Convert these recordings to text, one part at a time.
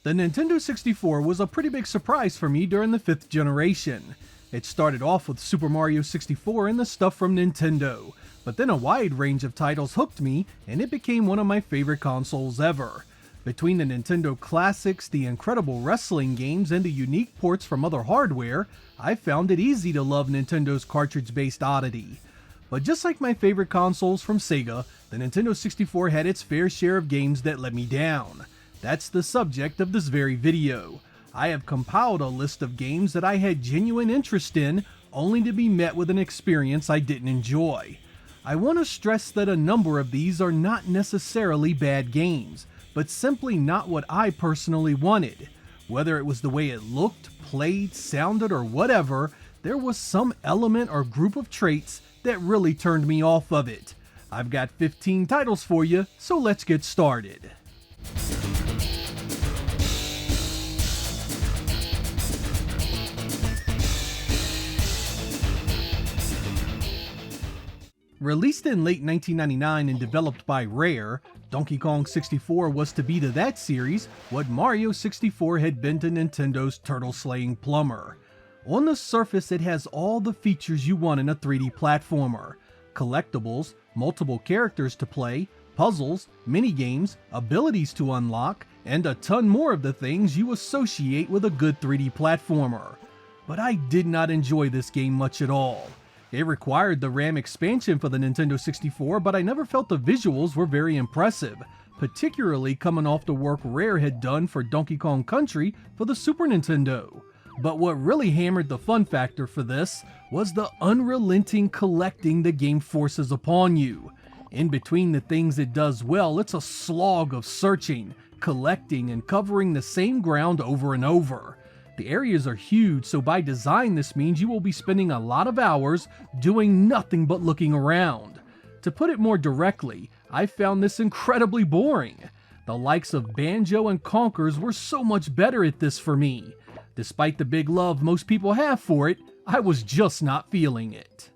The Nintendo 64 was a pretty big surprise for me during the 5th generation. It started off with Super Mario 64 and the stuff from Nintendo, but then a wide range of titles hooked me and it became one of my favorite consoles ever. Between the Nintendo classics, the incredible wrestling games, and the unique ports from other hardware, I found it easy to love Nintendo's cartridge-based oddity. But just like my favorite consoles from Sega, the Nintendo 64 had its fair share of games that let me down. That's the subject of this very video. I have compiled a list of games that I had genuine interest in, only to be met with an experience I didn't enjoy. I want to stress that a number of these are not necessarily bad games, but simply not what I personally wanted. Whether it was the way it looked, played, sounded, or whatever, there was some element or group of traits that really turned me off of it. I've got 15 titles for you, so let's get started. Released in late 1999 and developed by Rare, Donkey Kong 64 was to be to that series what Mario 64 had been to Nintendo's turtle-slaying plumber. On the surface, it has all the features you want in a 3D platformer: collectibles, multiple characters to play, puzzles, minigames, abilities to unlock, and a ton more of the things you associate with a good 3D platformer. But I did not enjoy this game much at all. It required the RAM expansion for the Nintendo 64, but I never felt the visuals were very impressive, particularly coming off the work Rare had done for Donkey Kong Country for the Super Nintendo. But what really hammered the fun factor for this was the unrelenting collecting the game forces upon you. In between the things it does well, it's a slog of searching, collecting, and covering the same ground over and over. The areas are huge, so by design this means you will be spending a lot of hours doing nothing but looking around. To put it more directly, I found this incredibly boring. The likes of Banjo and Conkers were so much better at this for me. Despite the big love most people have for it, I was just not feeling it.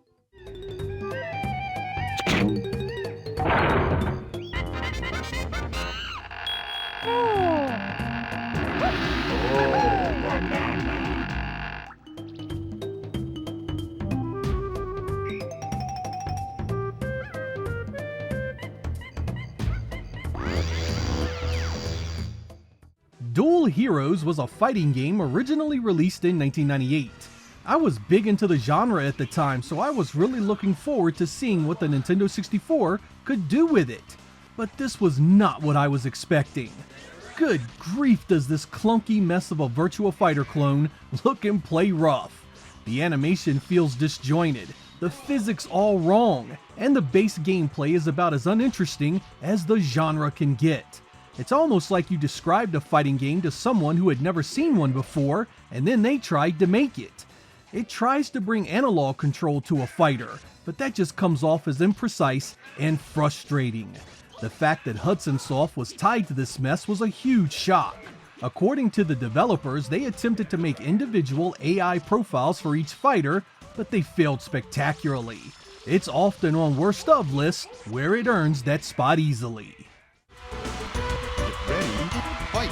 Duel Heroes was a fighting game originally released in 1998. I was big into the genre at the time, so I was really looking forward to seeing what the Nintendo 64 could do with it. But this was not what I was expecting. Good grief, does this clunky mess of a Virtua Fighter clone look and play rough. The animation feels disjointed, the physics all wrong, and the base gameplay is about as uninteresting as the genre can get. It's almost like you described a fighting game to someone who had never seen one before, and then they tried to make it. It tries to bring analog control to a fighter, but that just comes off as imprecise and frustrating. The fact that Hudson Soft was tied to this mess was a huge shock. According to the developers, they attempted to make individual AI profiles for each fighter, but they failed spectacularly. It's often on worst of lists, where it earns that spot easily. Ready, fight!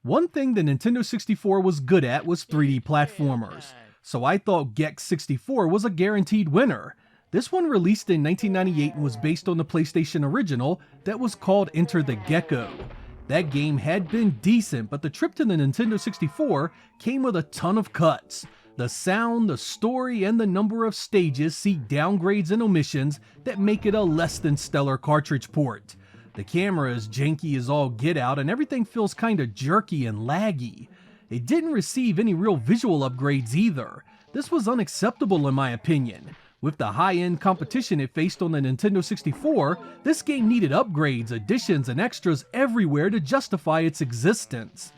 One thing the Nintendo 64 was good at was 3D platformers, so I thought Gex 64 was a guaranteed winner. This one released in 1998 and was based on the PlayStation original that was called Enter the Gecko. That game had been decent, but the trip to the Nintendo 64 came with a ton of cuts. The sound, the story, and the number of stages see downgrades and omissions that make it a less than stellar cartridge port. The camera is janky as all get out and everything feels kinda jerky and laggy. It didn't receive any real visual upgrades either. This was unacceptable in my opinion. With the high-end competition it faced on the Nintendo 64, this game needed upgrades, additions, and extras everywhere to justify its existence.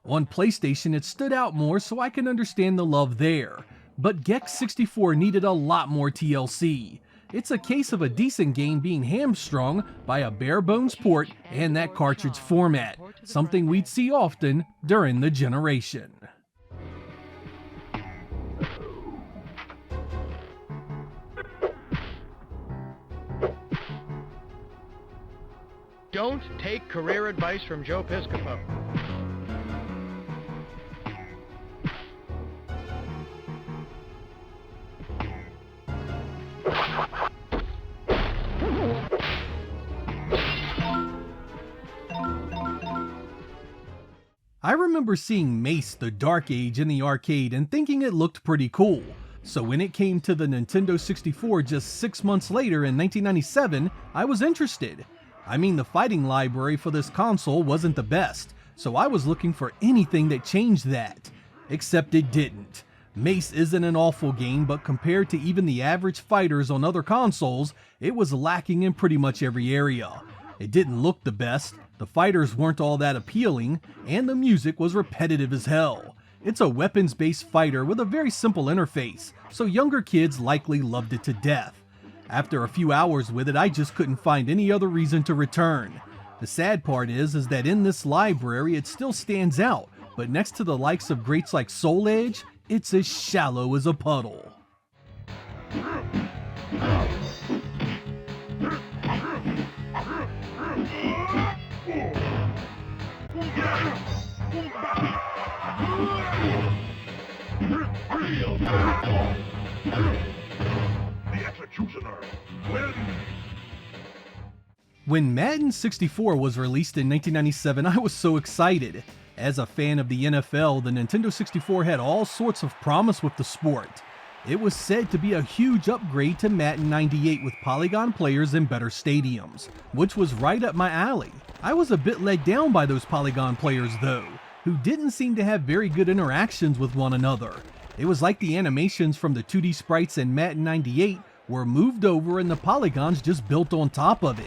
On PlayStation it stood out more, so I can understand the love there. But Gex 64 needed a lot more TLC. It's a case of a decent game being hamstrung by a bare bones port and that cartridge format, something we'd see often during the generation. Don't take career advice from Joe Piscopo. I remember seeing Mace the Dark Age in the arcade and thinking it looked pretty cool. So when it came to the Nintendo 64 just 6 months later in 1997, I was interested. I mean, the fighting library for this console wasn't the best, so I was looking for anything that changed that. Except it didn't. Mace isn't an awful game, but compared to even the average fighters on other consoles, it was lacking in pretty much every area. It didn't look the best, the fighters weren't all that appealing, and the music was repetitive as hell. It's a weapons-based fighter with a very simple interface, so younger kids likely loved it to death. After a few hours with it, I just couldn't find any other reason to return. The sad part is that in this library it still stands out, but next to the likes of greats like Soul Edge, it's as shallow as a puddle. The executioner wins. When Madden 64 was released in 1997, I was so excited. As a fan of the NFL, the Nintendo 64 had all sorts of promise with the sport. It was said to be a huge upgrade to Madden 98 with polygon players and better stadiums, which was right up my alley. I was a bit let down by those polygon players though, who didn't seem to have very good interactions with one another. It was like the animations from the 2D sprites in Madden 98 were moved over and the polygons just built on top of it.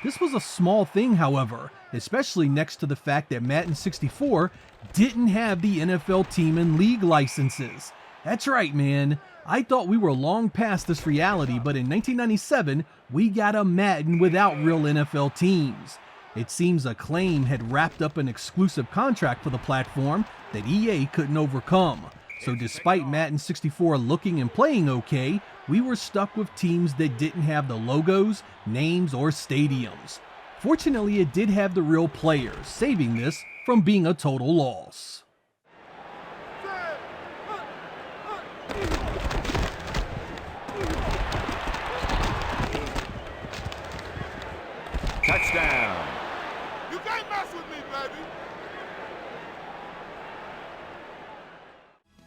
This was a small thing, however, especially next to the fact that Madden 64 didn't have the NFL team and league licenses. That's right, man. I thought we were long past this reality, but in 1997, we got a Madden without real NFL teams. It seems Acclaim had wrapped up an exclusive contract for the platform that EA couldn't overcome. So despite Madden 64 looking and playing okay, we were stuck with teams that didn't have the logos, names, or stadiums. Fortunately, it did have the real players, saving this from being a total loss. Touchdown. You can't mess with me, baby.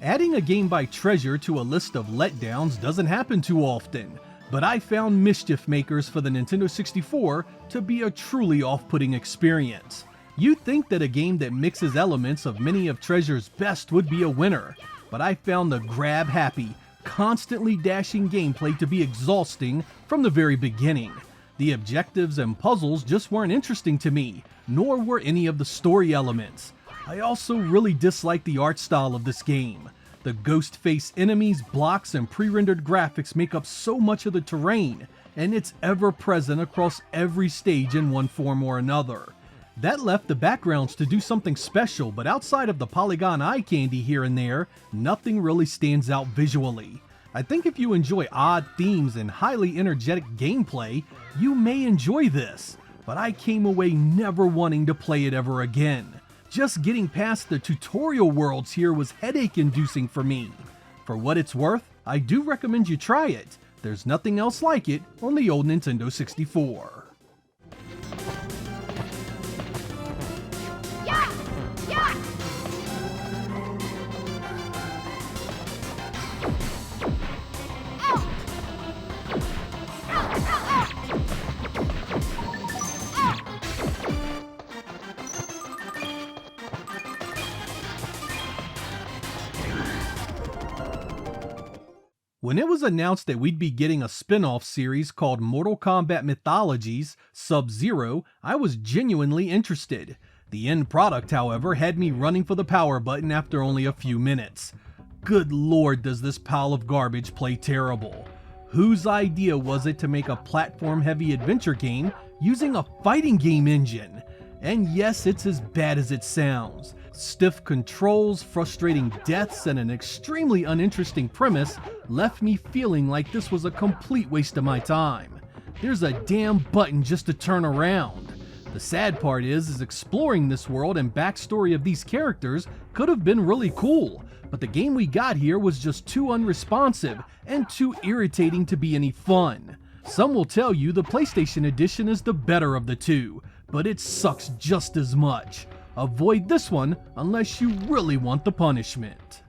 Adding a game by Treasure to a list of letdowns doesn't happen too often, but I found Mischief Makers for the Nintendo 64 to be a truly off-putting experience. You'd think that a game that mixes elements of many of Treasure's best would be a winner, but I found the grab-happy, constantly dashing gameplay to be exhausting from the very beginning. The objectives and puzzles just weren't interesting to me, nor were any of the story elements. I also really dislike the art style of this game. The ghost face enemies, blocks, and pre-rendered graphics make up so much of the terrain, and it's ever present across every stage in one form or another. That left the backgrounds to do something special, but outside of the polygon eye candy here and there, nothing really stands out visually. I think if you enjoy odd themes and highly energetic gameplay, you may enjoy this, but I came away never wanting to play it ever again. Just getting past the tutorial worlds here was headache-inducing for me. For what it's worth, I do recommend you try it. There's nothing else like it on the old Nintendo 64. Yeah! Yeah! When it was announced that we'd be getting a spin-off series called Mortal Kombat Mythologies Sub-Zero, I was genuinely interested. The end product, however, had me running for the power button after only a few minutes. Good lord, does this pile of garbage play terrible. Whose idea was it to make a platform-heavy adventure game using a fighting game engine? And yes, it's as bad as it sounds. Stiff controls, frustrating deaths, and an extremely uninteresting premise left me feeling like this was a complete waste of my time. There's a damn button just to turn around. The sad part is exploring this world and backstory of these characters could have been really cool, but the game we got here was just too unresponsive and too irritating to be any fun. Some will tell you the PlayStation Edition is the better of the two, but it sucks just as much. Avoid this one unless you really want the punishment.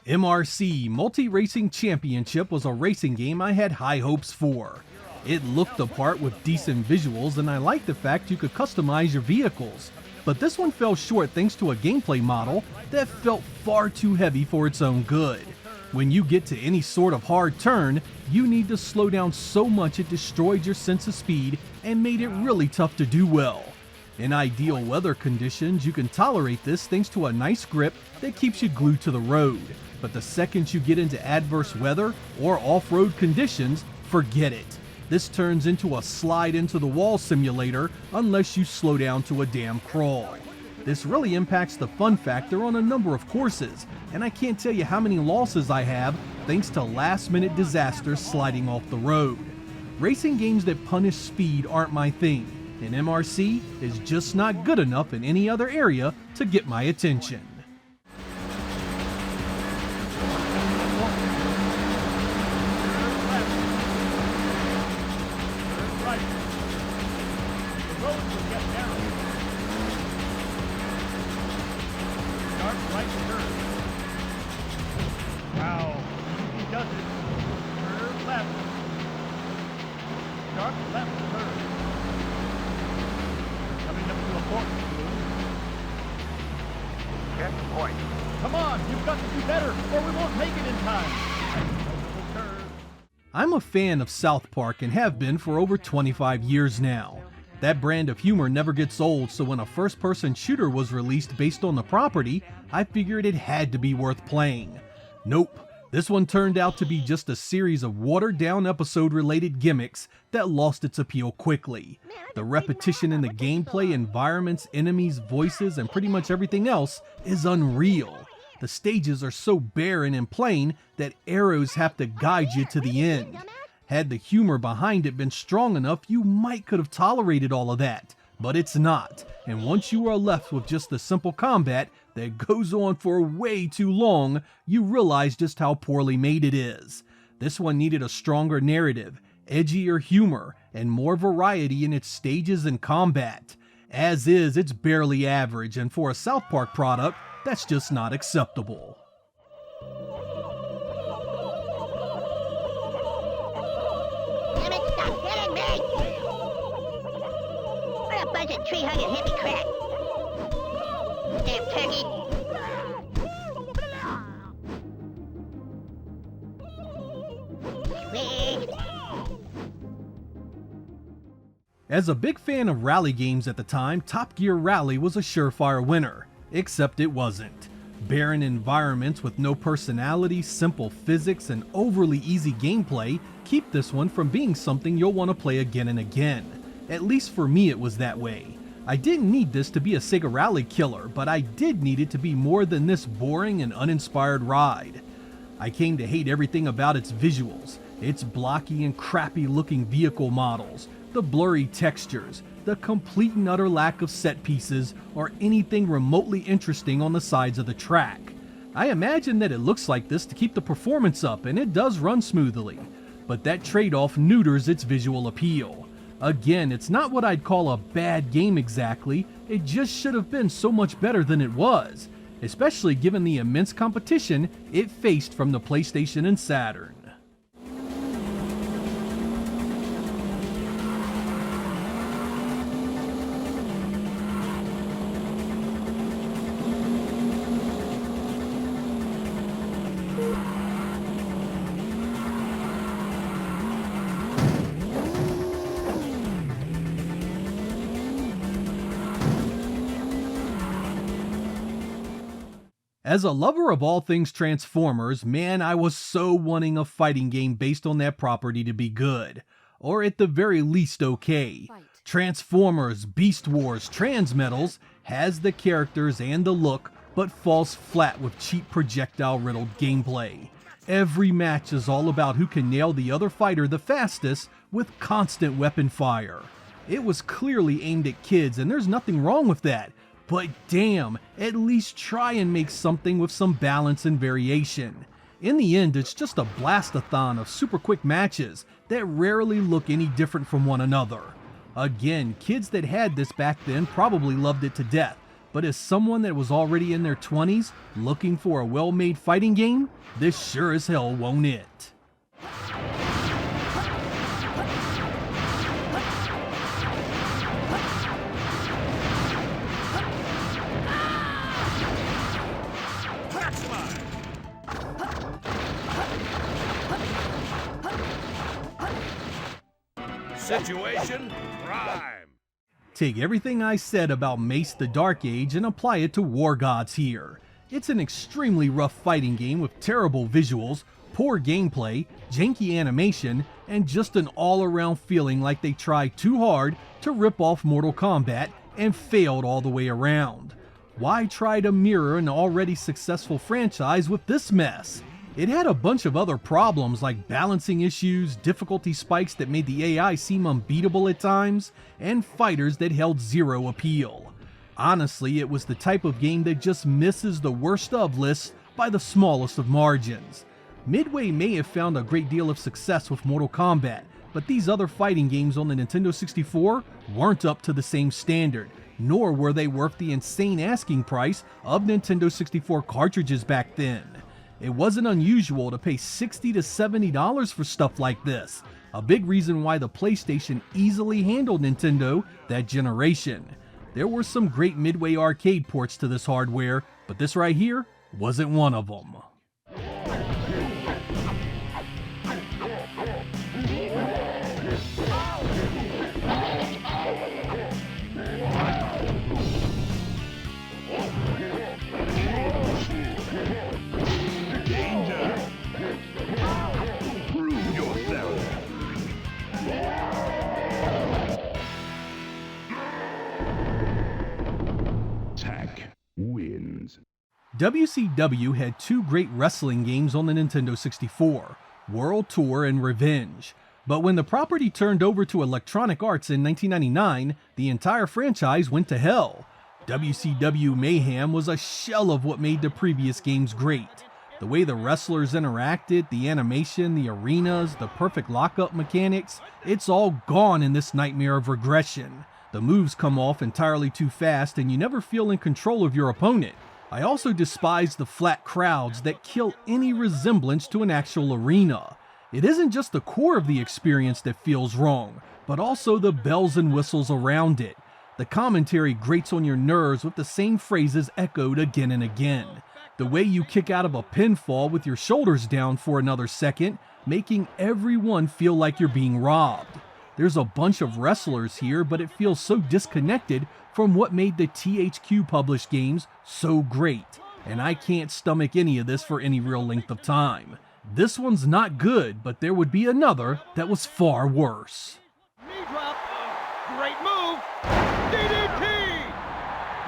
MRC Multi-Racing Championship was a racing game I had high hopes for. It looked the part with decent visuals, and I liked the fact you could customize your vehicles. But this one fell short thanks to a gameplay model that felt far too heavy for its own good. When you get to any sort of hard turn, you need to slow down so much it destroyed your sense of speed and made it really tough to do well. In ideal weather conditions, you can tolerate this thanks to a nice grip that keeps you glued to the road. But the second you get into adverse weather or off-road conditions, forget it. This turns into a slide into the wall simulator unless you slow down to a damn crawl. This really impacts the fun factor on a number of courses, and I can't tell you how many losses I have thanks to last-minute disasters sliding off the road. Racing games that punish speed aren't my thing, and MRC is just not good enough in any other area to get my attention. Come on, you've got to do better, or we won't make it in time. I'm a fan of South Park and have been for over 25 years now. That brand of humor never gets old, so when a first-person shooter was released based on the property, I figured it had to be worth playing. Nope, this one turned out to be just a series of watered-down episode-related gimmicks that lost its appeal quickly. The repetition in the gameplay, environments, enemies, voices, and pretty much everything else is unreal. The stages are so barren and plain that arrows have to guide you to the end. Had the humor behind it been strong enough, you might could have tolerated all of that, but it's not. And once you are left with just the simple combat that goes on for way too long, you realize just how poorly made it is. This one needed a stronger narrative, edgier humor, and more variety in its stages and combat. As is, it's barely average, and for a South Park product, that's just not acceptable. Damn it, stop hitting me! What a bunch of tree-hugging hippie crap! Damn turkey! Sweet! As a big fan of rally games at the time, Top Gear Rally was a surefire winner. Except it wasn't. Barren environments with no personality, simple physics, and overly easy gameplay keep this one from being something you'll want to play again and again. At least for me it was that way. I didn't need this to be a Sega Rally killer, but I did need it to be more than this boring and uninspired ride. I came to hate everything about its visuals, its blocky and crappy looking vehicle models, the blurry textures, the complete and utter lack of set pieces or anything remotely interesting on the sides of the track. I imagine that it looks like this to keep the performance up, and it does run smoothly. but that trade-off neuters its visual appeal. Again, it's not what I'd call a bad game exactly, it just should have been so much better than it was, especially given the immense competition it faced from the PlayStation and Saturn. As a lover of all things Transformers, man, I was so wanting a fighting game based on that property to be good. Or at the very least okay. Transformers, Beast Wars, Transmetals has the characters and the look, but falls flat with cheap projectile-riddled gameplay. Every match is all about who can nail the other fighter the fastest with constant weapon fire. It was clearly aimed at kids, and there's nothing wrong with that. But damn, at least try and make something with some balance and variation. In the end, it's just a blastathon of super quick matches that rarely look any different from one another. Again, kids that had this back then probably loved it to death, but as someone that was already in their 20s looking for a well-made fighting game, this sure as hell won't it. Situation prime. Take everything I said about Mace the Dark Age and apply it to War Gods here. It's an extremely rough fighting game with terrible visuals, poor gameplay, janky animation, and just an all-around feeling like they tried too hard to rip off Mortal Kombat and failed all the way around. Why try to mirror an already successful franchise with this mess? It had a bunch of other problems like balancing issues, difficulty spikes that made the AI seem unbeatable at times, and fighters that held zero appeal. Honestly, it was the type of game that just misses the worst of lists by the smallest of margins. Midway may have found a great deal of success with Mortal Kombat, but these other fighting games on the Nintendo 64 weren't up to the same standard, nor were they worth the insane asking price of Nintendo 64 cartridges back then. It wasn't unusual to pay $60 to $70 for stuff like this, a big reason why the PlayStation easily handled Nintendo that generation. There were some great Midway arcade ports to this hardware, but this right here wasn't one of them. WCW had two great wrestling games on the Nintendo 64, World Tour and Revenge. But when the property turned over to Electronic Arts in 1999, the entire franchise went to hell. WCW Mayhem was a shell of what made the previous games great. The way the wrestlers interacted, the animation, the arenas, the perfect lockup mechanics, it's all gone in this nightmare of regression. The moves come off entirely too fast and you never feel in control of your opponent. I also despise the flat crowds that kill any resemblance to an actual arena. It isn't just the core of the experience that feels wrong, but also the bells and whistles around it. The commentary grates on your nerves with the same phrases echoed again and again. The way you kick out of a pinfall with your shoulders down for another second, making everyone feel like you're being robbed. There's a bunch of wrestlers here, but it feels so disconnected from what made the THQ published games so great, and I can't stomach any of this for any real length of time. This one's not good, but there would be another that was far worse. Knee drop. Great move. DDT.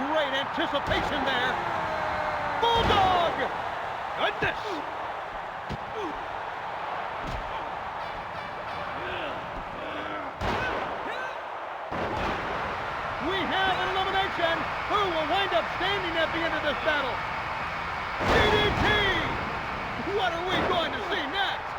Great anticipation there. Bulldog. Goodness. We have an elimination. Who will wind up standing at the end of this battle? DDT! What are we going to see next?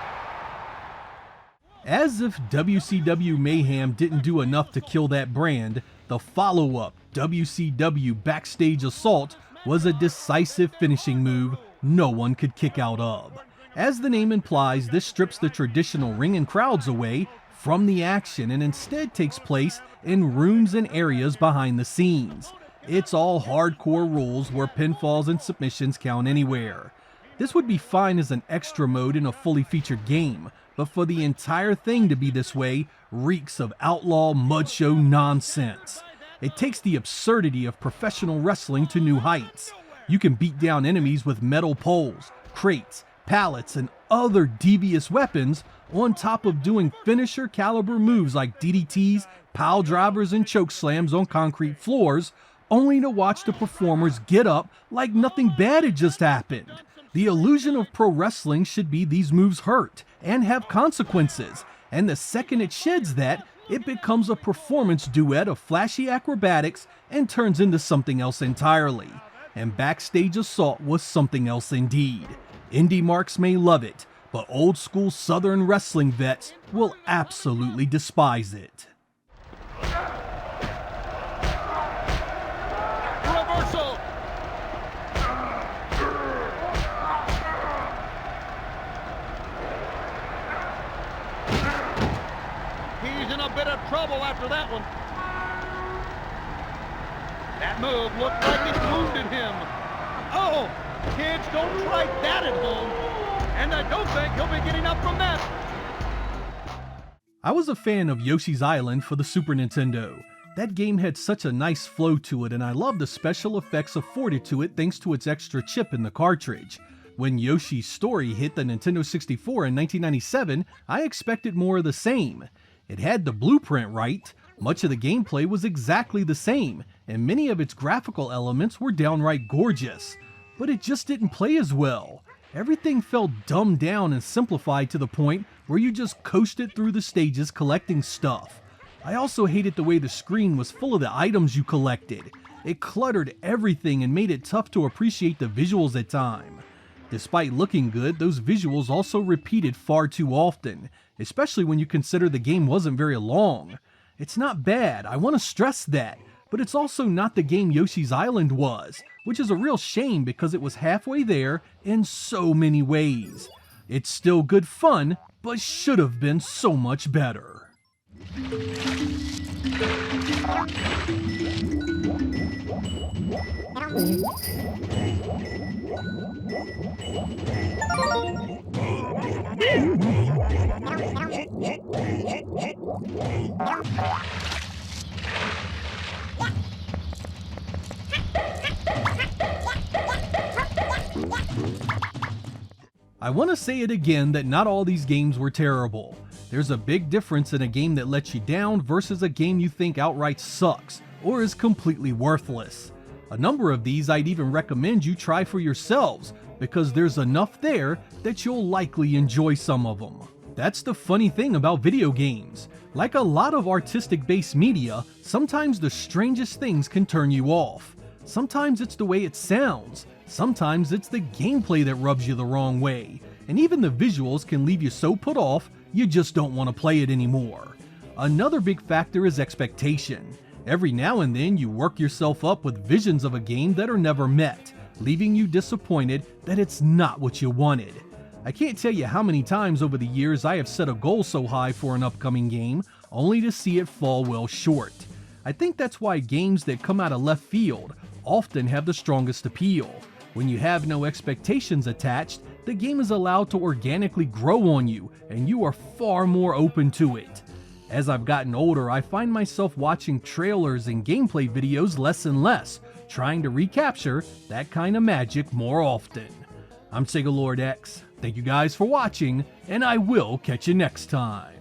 As if WCW Mayhem didn't do enough to kill that brand, the follow-up, WCW Backstage Assault, was a decisive finishing move no one could kick out of. As the name implies, this strips the traditional ring and crowds away from the action and instead takes place in rooms and areas behind the scenes. It's all hardcore rules where pinfalls and submissions count anywhere. This would be fine as an extra mode in a fully featured game, but for the entire thing to be this way reeks of outlaw mud show nonsense. It takes the absurdity of professional wrestling to new heights. You can beat down enemies with metal poles, crates, pallets, and other devious weapons on top of doing finisher caliber moves like DDTs, pile drivers, and choke slams on concrete floors, only to watch the performers get up like nothing bad had just happened. The illusion of pro wrestling should be these moves hurt and have consequences, and the second it sheds that, it becomes a performance duet of flashy acrobatics and turns into something else entirely. And Backstage Assault was something else indeed. Indie marks may love it, but old school Southern wrestling vets will absolutely despise it. Reversal. He's in a bit of trouble after that one. That move looked like it wounded him. Oh, kids, don't try that at home. And I don't think he'll be getting up from that. I was a fan of Yoshis Island for the Super Nintendo. That game had such a nice flow to it, and I loved the special effects afforded to it thanks to its extra chip in the cartridge. When Yoshi's Story hit the Nintendo 64 in 1997, I expected more of the same. It had the blueprint right, much of the gameplay was exactly the same, and many of its graphical elements were downright gorgeous. But it just didn't play as well. Everything felt dumbed down and simplified to the point where you just coasted through the stages collecting stuff. I also hated the way the screen was full of the items you collected. It cluttered everything and made it tough to appreciate the visuals at times. Despite looking good, those visuals also repeated far too often, especially when you consider the game wasn't very long. It's not bad, I want to stress that, but it's also not the game Yoshi's Island was, which is a real shame because it was halfway there in so many ways. It's still good fun, but should have been so much better. I want to say it again that not all these games were terrible. There's a big difference in a game that lets you down versus a game you think outright sucks or is completely worthless. A number of these I'd even recommend you try for yourselves because there's enough there that you'll likely enjoy some of them. That's the funny thing about video games. Like a lot of artistic-based media, sometimes the strangest things can turn you off. Sometimes it's the way it sounds, sometimes it's the gameplay that rubs you the wrong way, and even the visuals can leave you so put off you just don't want to play it anymore. Another big factor is expectation. Every now and then you work yourself up with visions of a game that are never met, leaving you disappointed that it's not what you wanted. I can't tell you how many times over the years I have set a goal so high for an upcoming game, only to see it fall well short. I think that's why games that come out of left field often have the strongest appeal. When you have no expectations attached, the game is allowed to organically grow on you, and you are far more open to it. As I've gotten older, I find myself watching trailers and gameplay videos less and less, trying to recapture that kind of magic more often. I'm Sega Lord X, thank you guys for watching, and I will catch you next time.